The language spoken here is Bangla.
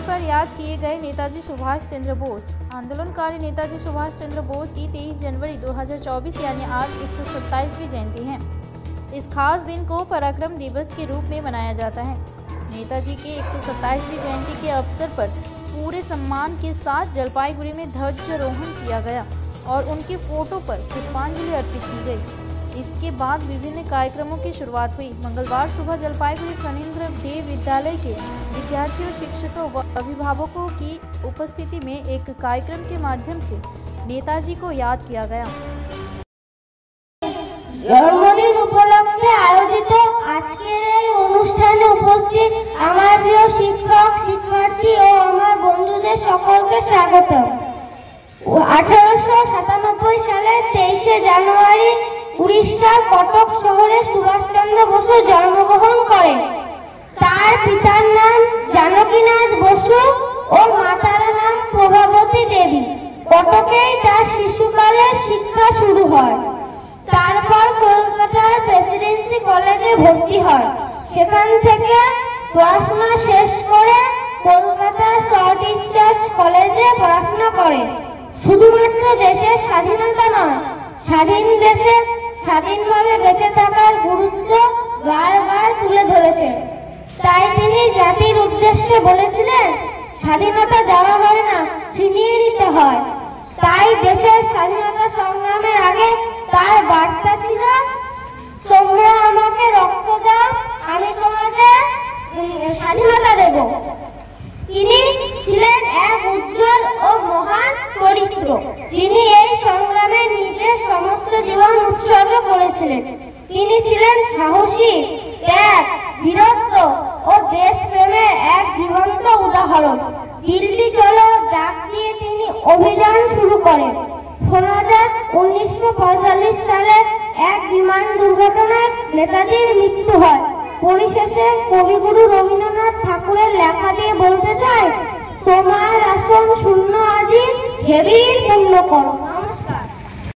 पर याद किए गए नेताजी सुभाष चंद्र बोस। आंदोलनकारी नेताजी सुभाष चंद्र बोस की 23 जनवरी 2024 यानी आज 127वीं जयंती है। इस खास दिन को पराक्रम दिवस के रूप में मनाया जाता है। नेताजी की 127वीं जयंती के अवसर पर पूरे सम्मान के साथ जलपाईगुड़ी में ध्वजारोहण किया गया और उनके फोटो पर पुष्पांजलि अर्पित की गई। इसके बाद विभिन्न कार्यक्रमों की शुरुआत हुई। मंगलवार सुबह जलपाईगुड़ी फणींद्र देव विद्यालय के विद्यार्थियों, शिक्षकों व अभिभावकों की उपस्थिति में एक कार्यक्रम के माध्यम से नेताजी को याद किया गया। জন্মদিন উপলক্ষে আয়োজিত আজকের এই অনুষ্ঠানে উপস্থিত আমার প্রিয় শিক্ষক, শিক্ষার্থী ও আমার বন্ধুদের সকলকে স্বাগতম। 1897 সালের 23 জানুয়ারি উড়িষ্যার কটক শহরে সুভাষচন্দ্র বসু জন্মগ্রহণ করেন। তার পিতার নাম জানকীনাথ বসু ও মাতার নাম প্রভাবতী দেবী। কটকেই তার শিশুকালে শিক্ষা শুরু হয়। তারপর কলকাতার প্রেসিডেন্সি কলেজে ভর্তি হয়। সেখান থেকে পড়াশোনা শেষ করে কলকাতার সরকারি চার্চ কলেজে পড়াশোনা করেন। শুধুমাত্র দেশের স্বাধীনতা নয়, স্বাধীন দেশে স্বাধীনভাবে বেঁচে থাকার গুরুত্ব বারবার তুলে ধরেছেন। তাই তিনি জাতির উদ্দেশ্যে বলেছিলেন, স্বাধীনতা দেওয়া হয় না, ছিনিয়ে নিতে হয়। তাই দেশের স্বাধীনতা সংগ্রামের আগে তার বার্তা ছিল, তোমরা আমাকে রক্ত দাও, আমি তোমাদের স্বাধীনতা দেব। তিনি ছিলেন এক উজ্জ্বল ও মহান চরিত্র, যিনি এই সংগ্রামে নিজের সমস্ত জীবন উৎসর্গ করেছিলেন। তিনি ছিলেন সাহসী, ত্যাগ, বীরত্ব ও দেশপ্রেমের এক জীবন্ত উদাহরণ। দিল্লি চলো ডাক দিয়ে তিনি অভিযান শুরু করেন। শোনা যায় 1945 সালে এক বিমান দুর্ঘটনায় নেতাজির মৃত্যু হয়। পরিশেষে কবিগুরু রবীন্দ্রনাথ ঠাকুরের লেখা দিয়ে বলতে চাই, তোমার আসন শূন্য আজি হেবি পূর্ণ করো।